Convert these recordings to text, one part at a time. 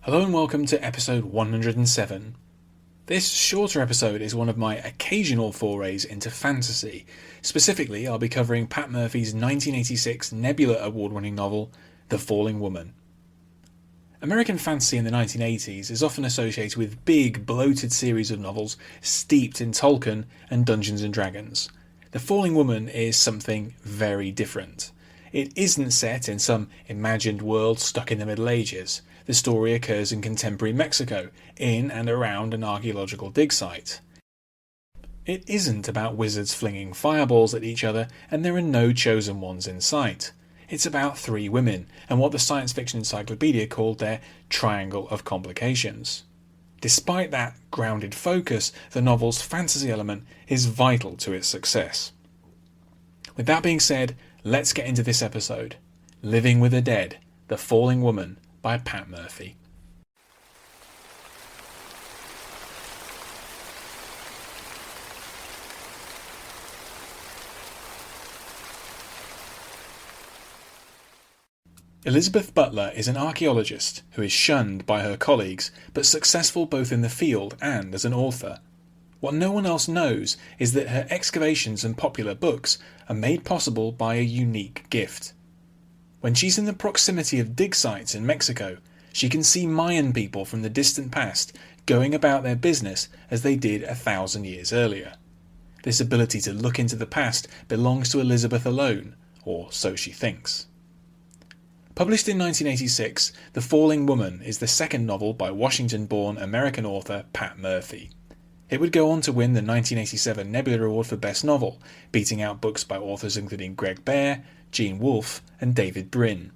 Hello and welcome to episode 107. This shorter episode is one of my occasional forays into fantasy. Specifically, I'll be covering Pat Murphy's 1986 Nebula Award-winning novel, The Falling Woman. American fantasy in the 1980s is often associated with big, bloated series of novels steeped in Tolkien and Dungeons and Dragons. The Falling Woman is something very different. It isn't set in some imagined world stuck in the Middle Ages. The story occurs in contemporary Mexico, in and around an archaeological dig site. It isn't about wizards flinging fireballs at each other, and there are no chosen ones in sight. It's about three women, and what the science fiction encyclopedia called their triangle of complications. Despite that grounded focus, the novel's fantasy element is vital to its success. With that being said, let's get into this episode. Living with the Dead, The Falling Woman by Pat Murphy. Elizabeth Butler is an archaeologist who is shunned by her colleagues, but successful both in the field and as an author. What no one else knows is that her excavations and popular books are made possible by a unique gift. When she's in the proximity of dig sites in Mexico, she can see Mayan people from the distant past going about their business as they did 1,000 years earlier. This ability to look into the past belongs to Elizabeth alone, or so she thinks. Published in 1986, The Falling Woman is the second novel by Washington-born American author Pat Murphy. It would go on to win the 1987 Nebula Award for Best Novel, beating out books by authors including Greg Bear, Gene Wolfe, and David Brin.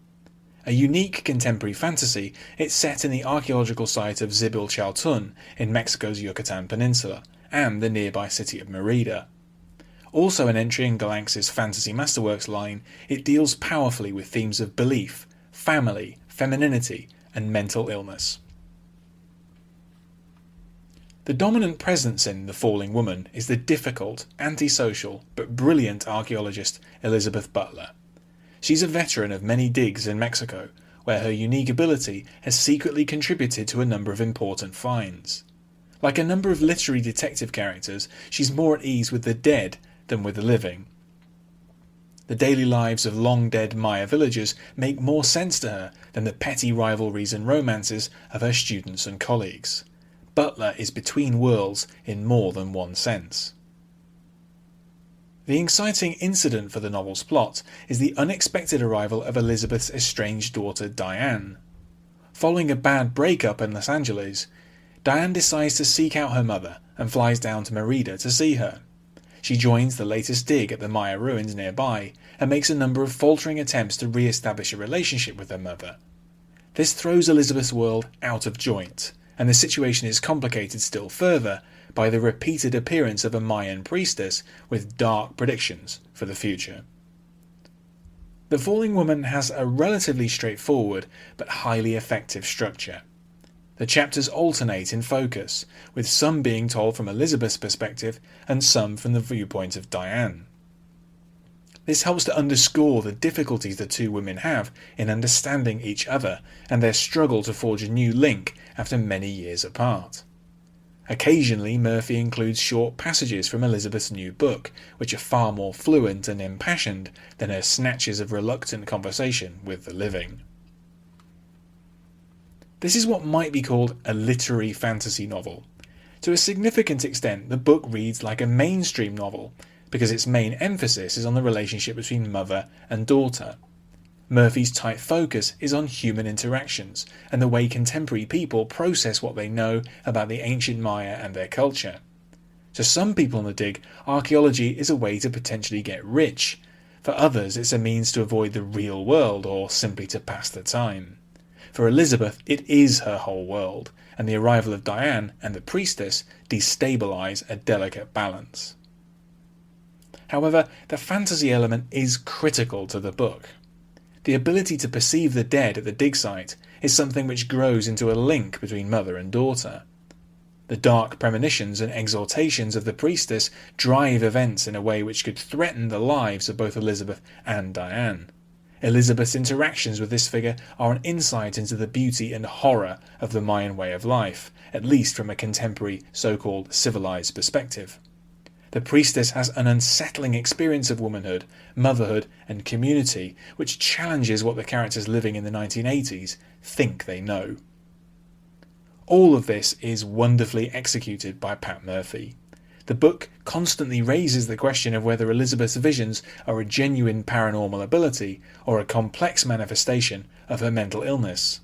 A unique contemporary fantasy, it's set in the archaeological site of Chaltun in Mexico's Yucatan Peninsula, and the nearby city of Merida. Also an entry in Galanx's Fantasy Masterworks line, it deals powerfully with themes of belief, family, femininity, and mental illness. The dominant presence in The Falling Woman is the difficult, antisocial, but brilliant archaeologist Elizabeth Butler. She's a veteran of many digs in Mexico, where her unique ability has secretly contributed to a number of important finds. Like a number of literary detective characters, she's more at ease with the dead than with the living. The daily lives of long-dead Maya villagers make more sense to her than the petty rivalries and romances of her students and colleagues. Butler is between worlds in more than one sense. The inciting incident for the novel's plot is the unexpected arrival of Elizabeth's estranged daughter Diane. Following a bad breakup in Los Angeles, Diane decides to seek out her mother and flies down to Merida to see her. She joins the latest dig at the Maya ruins nearby and makes a number of faltering attempts to re-establish a relationship with her mother. This throws Elizabeth's world out of joint, and the situation is complicated still further by the repeated appearance of a Mayan priestess with dark predictions for the future. The Falling Woman has a relatively straightforward but highly effective structure. The chapters alternate in focus, with some being told from Elizabeth's perspective and some from the viewpoint of Diane. This helps to underscore the difficulties the two women have in understanding each other and their struggle to forge a new link after many years apart. Occasionally, Murphy includes short passages from Elizabeth's new book, which are far more fluent and impassioned than her snatches of reluctant conversation with the living. This is what might be called a literary fantasy novel. To a significant extent, the book reads like a mainstream novel, because its main emphasis is on the relationship between mother and daughter. Murphy's tight focus is on human interactions and the way contemporary people process what they know about the ancient Maya and their culture. To some people on the dig, archaeology is a way to potentially get rich. For others, it's a means to avoid the real world or simply to pass the time. For Elizabeth, it is her whole world, and the arrival of Diane and the priestess destabilise a delicate balance. However, the fantasy element is critical to the book. The ability to perceive the dead at the dig site is something which grows into a link between mother and daughter. The dark premonitions and exhortations of the priestess drive events in a way which could threaten the lives of both Elizabeth and Diane. Elizabeth's interactions with this figure are an insight into the beauty and horror of the Mayan way of life, at least from a contemporary, so-called civilized perspective. The priestess has an unsettling experience of womanhood, motherhood, and community, which challenges what the characters living in the 1980s think they know. All of this is wonderfully executed by Pat Murphy. The book constantly raises the question of whether Elizabeth's visions are a genuine paranormal ability or a complex manifestation of her mental illness.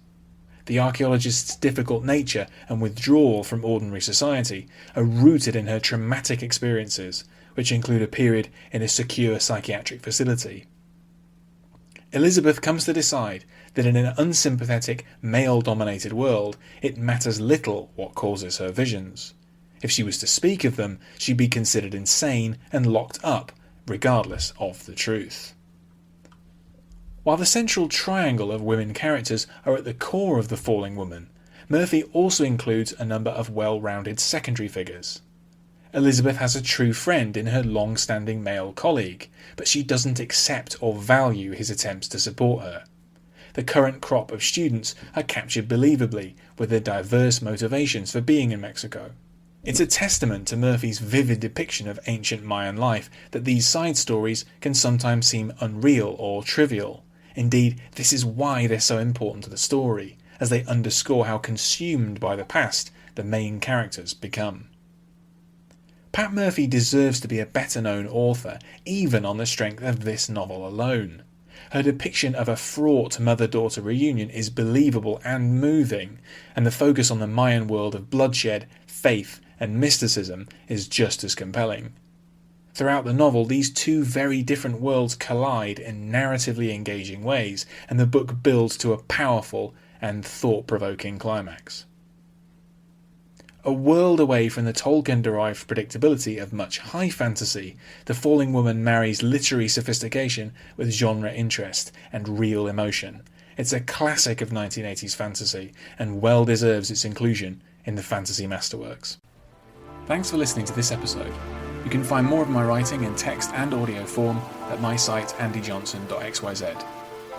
The archaeologist's difficult nature and withdrawal from ordinary society are rooted in her traumatic experiences, which include a period in a secure psychiatric facility. Elizabeth comes to decide that in an unsympathetic, male-dominated world, it matters little what causes her visions. If she was to speak of them, she'd be considered insane and locked up, regardless of the truth. While the central triangle of women characters are at the core of The Falling Woman, Murphy also includes a number of well-rounded secondary figures. Elizabeth has a true friend in her long-standing male colleague, but she doesn't accept or value his attempts to support her. The current crop of students are captured believably with their diverse motivations for being in Mexico. It's a testament to Murphy's vivid depiction of ancient Mayan life that these side stories can sometimes seem unreal or trivial. Indeed, this is why they're so important to the story, as they underscore how consumed by the past the main characters become. Pat Murphy deserves to be a better-known author, even on the strength of this novel alone. Her depiction of a fraught mother-daughter reunion is believable and moving, and the focus on the Mayan world of bloodshed, faith, and mysticism is just as compelling. Throughout the novel, these two very different worlds collide in narratively engaging ways, and the book builds to a powerful and thought-provoking climax. A world away from the Tolkien-derived predictability of much high fantasy, The Falling Woman marries literary sophistication with genre interest and real emotion. It's a classic of 1980s fantasy, and well deserves its inclusion in the fantasy masterworks. Thanks for listening to this episode. You can find more of my writing in text and audio form at my site andyjohnson.xyz.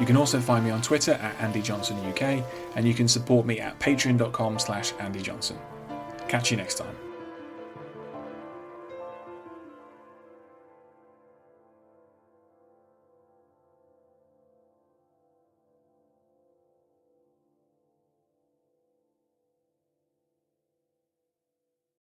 You can also find me on Twitter at andyjohnsonuk, and you can support me at patreon.com/andyjohnson. Catch you next time.